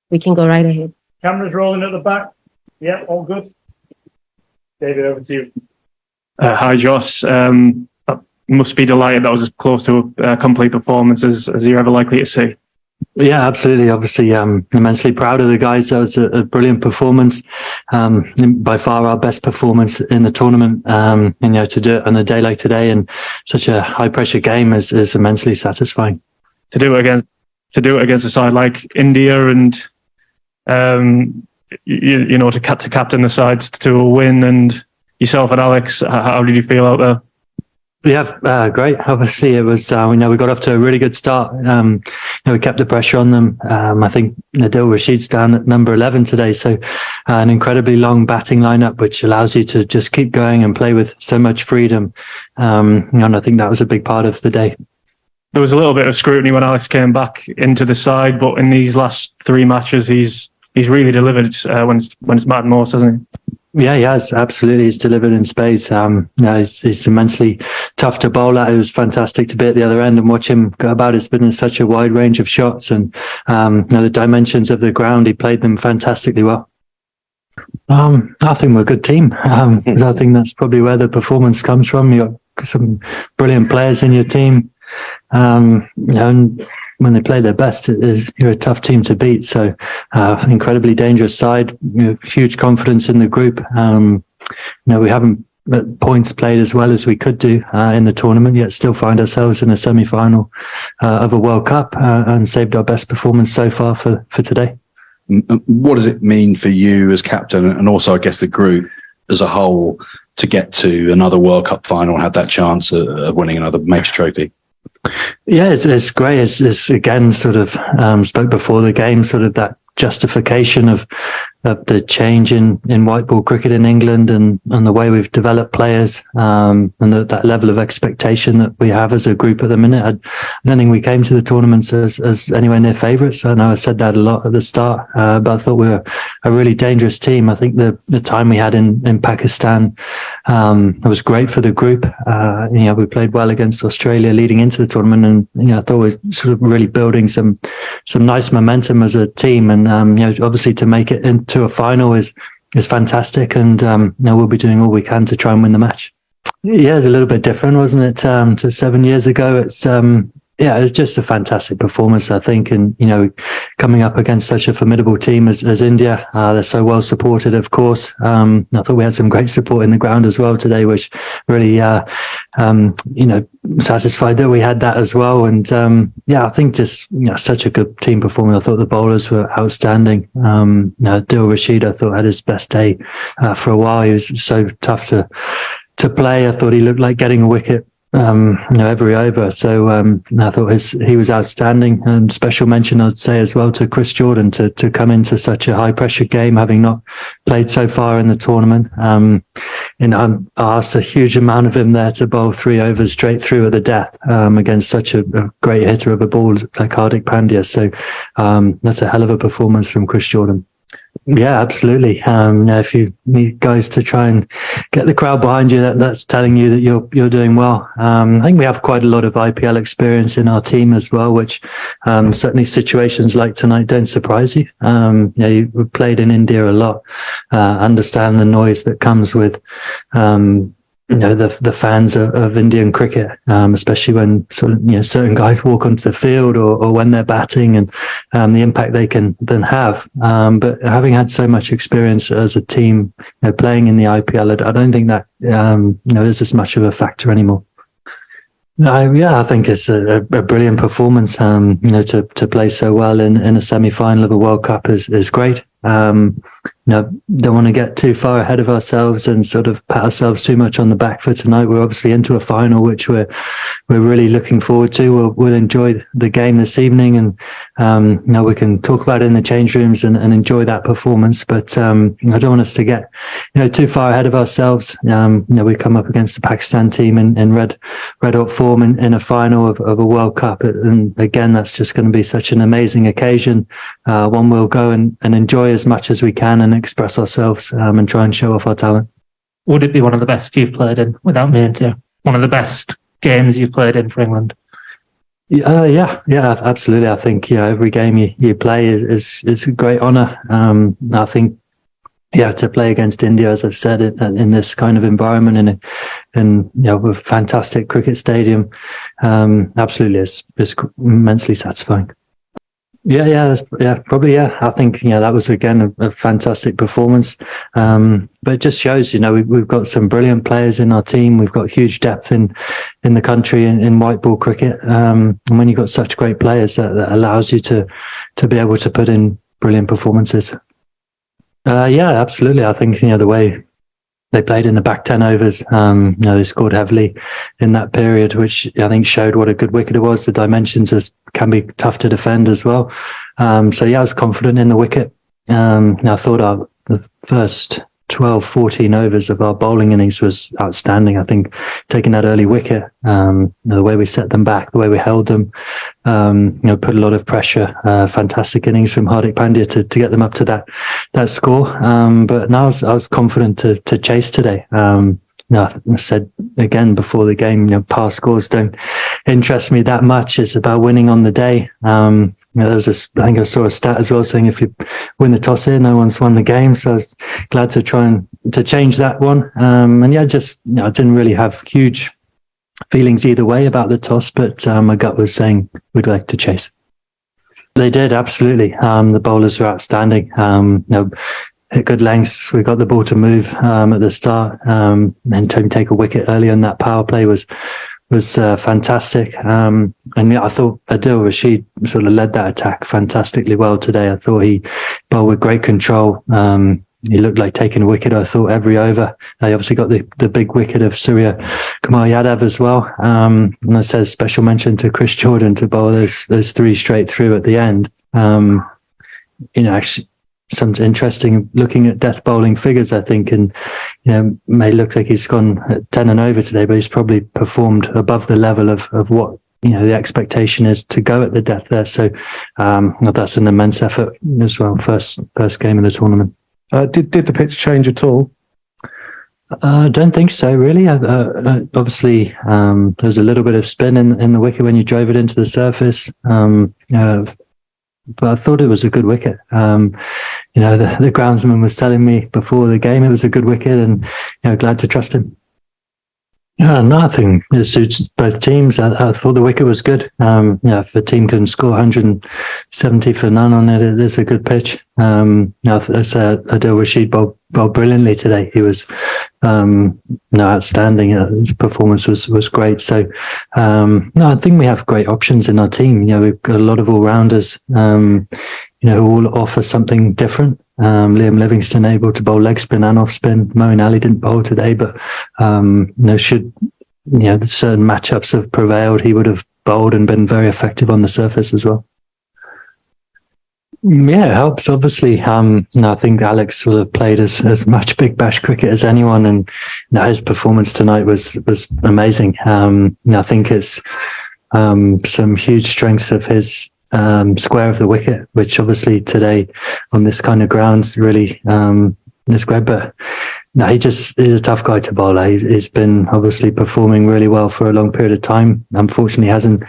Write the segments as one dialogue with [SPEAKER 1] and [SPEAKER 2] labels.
[SPEAKER 1] we can go right ahead.
[SPEAKER 2] Cameras rolling at the back. Yeah, all good. David, over to you.
[SPEAKER 3] Hi, Jos. Must be delighted that was as close to a complete performance as you're ever likely to see.
[SPEAKER 4] Yeah, absolutely. Obviously, immensely proud of the guys. That was a brilliant performance. By far our best performance in the tournament. And, to do it on a day like today in such a high pressure game is immensely satisfying.
[SPEAKER 3] To do it against a side like India and to captain the side to a win, and yourself and Alex, how did you feel out there?
[SPEAKER 4] Yeah, great. Obviously, it was, we got off to a really good start. We kept the pressure on them. I think Adil Rashid's down at number 11 today. So an incredibly long batting lineup, which allows you to just keep going and play with so much freedom. And I think that was a big part of the day.
[SPEAKER 3] There was a little bit of scrutiny when Alex came back into the side, but in these last 3 matches, he's really delivered when it's mattered most, hasn't he?
[SPEAKER 4] Yeah, he has. Absolutely. He's delivered in spades. He's immensely tough to bowl at. It was fantastic to be at the other end and watch him go about his business, such a wide range of shots, and the dimensions of the ground, he played them fantastically well. I think we're a good team. I think that's probably where the performance comes from. You've got some brilliant players in your team. And when they play their best, you're a tough team to beat. So incredibly dangerous side, huge confidence in the group. We haven't at points played as well as we could do in the tournament, yet still find ourselves in a semi-final of a World Cup and saved our best performance so far for today.
[SPEAKER 5] What does it mean for you as captain, and also I guess the group as a whole, to get to another World Cup final and have that chance of winning another major trophy?
[SPEAKER 4] Yeah, it's great. It's again sort of spoke before the game, sort of that justification of the change in white ball cricket in England and the way we've developed players and that level of expectation that we have as a group at the minute. I don't think we came to the tournaments as anywhere near favourites. I know I said that a lot at the start, but I thought we were a really dangerous team. I think the time we had in Pakistan was great for the group. We played well against Australia leading into the tournament, and I thought we were sort of really building some nice momentum as a team. And obviously to make it into a final is fantastic, and we'll be doing all we can to try and win the match. Yeah, it's a little bit different, wasn't it, to 7 years ago? It's it was just a fantastic performance, I think, and coming up against such a formidable team as India, they're so well supported, of course. I thought we had some great support in the ground as well today, which really satisfied that we had that as well. And I think just such a good team performance. I thought the bowlers were outstanding. Adil Rashid, I thought, had his best day for a while. He was so tough to play. I thought he looked like getting a wicket every over. So I thought he was outstanding. And special mention, I'd say, as well, to Chris Jordan to come into such a high pressure game, having not played so far in the tournament. I asked a huge amount of him there to bowl 3 overs straight through at the death against such a great hitter of a ball like Hardik Pandya. So that's a hell of a performance from Chris Jordan. Yeah, absolutely. If you need guys to try and get the crowd behind you, that's telling you that you're doing well. I think we have quite a lot of IPL experience in our team as well, which certainly situations like tonight don't surprise you. You've played in India a lot, understand the noise that comes with the fans of Indian cricket, especially when sort of certain guys walk onto the field or when they're batting, and the impact they can then have. But having had so much experience as a team, playing in the IPL, I don't think that is as much of a factor anymore. I think it's a brilliant performance. To play so well in a semi-final of a World Cup is great. Don't want to get too far ahead of ourselves and sort of pat ourselves too much on the back for tonight. We're obviously into a final, which we're really looking forward to. We'll enjoy the game this evening, and we can talk about it in the change rooms and enjoy that performance. But I don't want us to get too far ahead of ourselves. We come up against the Pakistan team in red hot form in a final of a World Cup, and again, that's just going to be such an amazing occasion. One we'll go and enjoy as much as we can and express ourselves and try and show off our talent.
[SPEAKER 6] Would it be one of the best you've played in, without meaning to? One of the best games you've played in for England?
[SPEAKER 4] Yeah, absolutely. I think every game you play is a great honour. I think to play against India, as I've said, in this kind of environment in a fantastic cricket stadium, absolutely is immensely satisfying. Probably. I think that was again a fantastic performance. But it just shows we've got some brilliant players in our team. We've got huge depth in the country in white ball cricket. And when you've got such great players, that allows you to be able to put in brilliant performances. Absolutely. I think the way they played in the back 10 overs, they scored heavily in that period, which I think showed what a good wicket it was. The dimensions can be tough to defend as well. I was confident in the wicket. I thought the first 12, 14 overs of our bowling innings was outstanding. I think taking that early wicket, the way we set them back, the way we held them, put a lot of pressure. Fantastic innings from Hardik Pandya to get them up to that score. But now I was confident to chase today. I said again before the game, past scores don't interest me that much. It's about winning on the day. There was I think I saw a stat as well saying if you win the toss here, no one's won the game. So I was glad to try to change that one. I didn't really have huge feelings either way about the toss, but my gut was saying we'd like to chase. They did, absolutely. The bowlers were outstanding. Hit good lengths. We got the ball to move at the start, and to take a wicket early on that power play was fantastic. I thought Adil Rashid sort of led that attack fantastically well today. I thought he bowled with great control. He looked like taking a wicket, I thought, every over. They obviously got the big wicket of Surya Kumar Yadav as well. And I said special mention to Chris Jordan to bowl those three straight through at the end. Actually, some interesting looking at death bowling figures, I think, and may look like he's gone at 10 and over today, but he's probably performed above the level of what the expectation is to go at the death there. So that's an immense effort as well. First game of the tournament.
[SPEAKER 1] Did the pitch change at all?
[SPEAKER 4] I don't think so, really. Obviously, there's a little bit of spin in the wicket when you drove it into the surface. But I thought it was a good wicket. The groundsman was telling me before the game it was a good wicket, and glad to trust him. Nothing. It suits both teams. I thought the wicket was good. If a team can score 170 for none on it, it is a good pitch. Adil Rashid bowled brilliantly today. He was outstanding. His performance was great. So I think we have great options in our team. We've got a lot of all-rounders who all offer something different. Liam Livingstone able to bowl leg spin and off spin. Moeen Ali didn't bowl today, but should certain matchups have prevailed, he would have bowled and been very effective on the surface as well. Yeah, it helps obviously. I think Alex will have played as much Big Bash cricket as anyone, and his performance tonight was amazing. I think it's some huge strengths of his square of the wicket, which obviously today on this kind of grounds really is great. But he's a tough guy to bowl. He's been obviously performing really well for a long period of time. Unfortunately, hasn't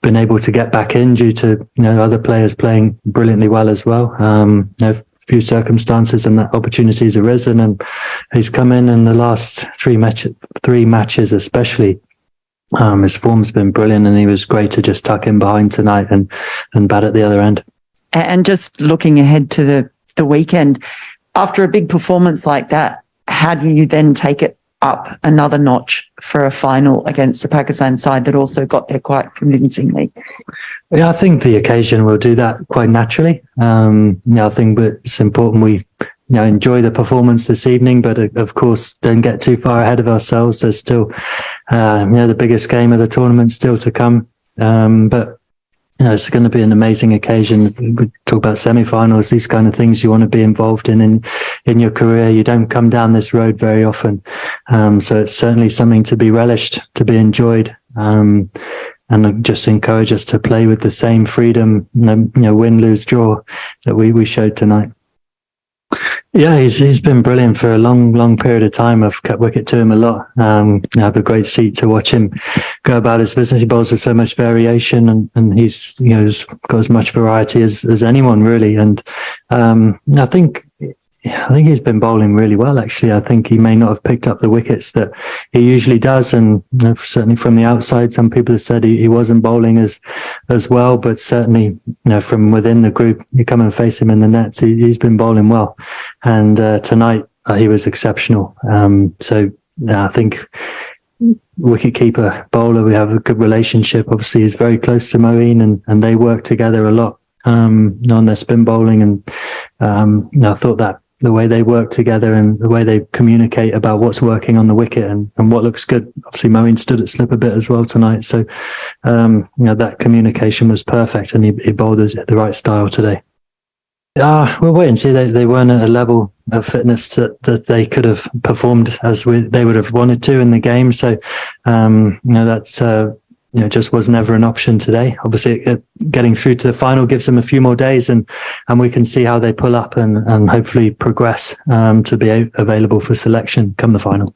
[SPEAKER 4] been able to get back in due to other players playing brilliantly well as well. A few circumstances and that opportunities arisen, and he's come in the last three matches especially. His form's been brilliant, and he was great to just tuck in behind tonight and bat at the other end.
[SPEAKER 6] And just looking ahead to the weekend, after a big performance like that, how do you then take it up another notch for a final against a Pakistan side that also got there quite convincingly?
[SPEAKER 4] Yeah, I think the occasion will do that quite naturally. I think it's important we enjoy the performance this evening, but of course don't get too far ahead of ourselves. There's still the biggest game of the tournament still to come. But it's going to be an amazing occasion. We talk about semi-finals, these kind of things you want to be involved in your career. You don't come down this road very often. So it's certainly something to be relished, to be enjoyed. And I just encourage us to play with the same freedom, win, lose, draw that we showed tonight. Yeah, he's been brilliant for a long period of time. I've kept wicket to him a lot. I have a great seat to watch him go about his business. He bowls with so much variation, and he's he's got as much variety as anyone really. And I think he's been bowling really well, actually. I think he may not have picked up the wickets that he usually does, and certainly from the outside, some people have said he wasn't bowling as well, but certainly from within the group, you come and face him in the nets, he's been bowling well. And tonight he was exceptional. So I think wicketkeeper bowler, we have a good relationship. Obviously he's very close to Moeen, and they work together a lot on their spin bowling, and I thought that the way they work together and the way they communicate about what's working on the wicket and what looks good. Obviously, Moeen stood at slip a bit as well tonight. So, that communication was perfect, and he bowled the right style today. We'll wait and see. They weren't at a level of fitness that they could have performed as they would have wanted to in the game. So, that's... just was never an option today. Obviously, getting through to the final gives them a few more days, and we can see how they pull up and hopefully progress to be available for selection come the final.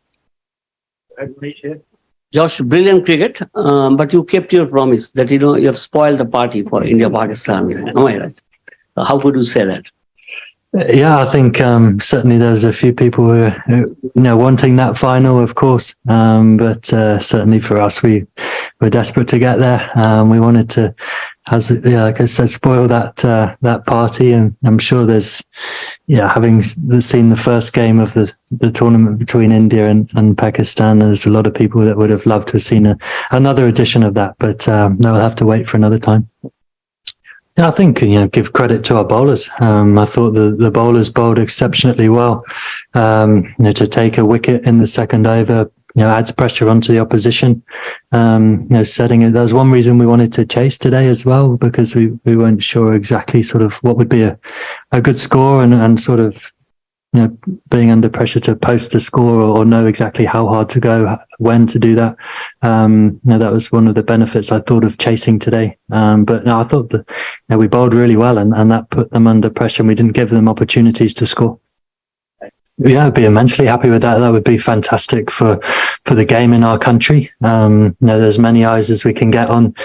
[SPEAKER 7] Josh, brilliant cricket, but you kept your promise that you have spoiled the party for India-Pakistan. Am I right? How could you say that?
[SPEAKER 4] Yeah, I think certainly there's a few people who are wanting that final, of course. But certainly for us, we were desperate to get there. We wanted to, like I said, spoil that party. And I'm sure there's, having seen the first game of the tournament between India and Pakistan, there's a lot of people that would have loved to have seen another edition of that. But no, we'll have to wait for another time. Yeah, I think, give credit to our bowlers. I thought the bowlers bowled exceptionally well. To take a wicket in the second over, adds pressure onto the opposition. Setting it. That was one reason we wanted to chase today as well, because we weren't sure exactly sort of what would be a good score and sort of, being under pressure to post a score or know exactly how hard to go, when to do that. That was one of the benefits I thought of chasing today. But no, I thought that we bowled really well, and that put them under pressure, and we didn't give them opportunities to score. Yeah, I'd be immensely happy with that. That would be fantastic for the game in our country. There's many eyes as we can get on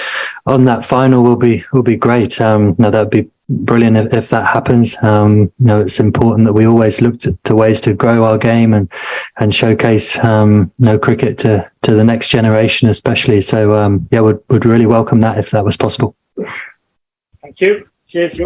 [SPEAKER 4] that final will be great. That'd be brilliant if that happens. It's important that we always look to ways to grow our game and showcase cricket to the next generation, especially. So would really welcome that if that was possible.
[SPEAKER 2] Thank you. Cheers.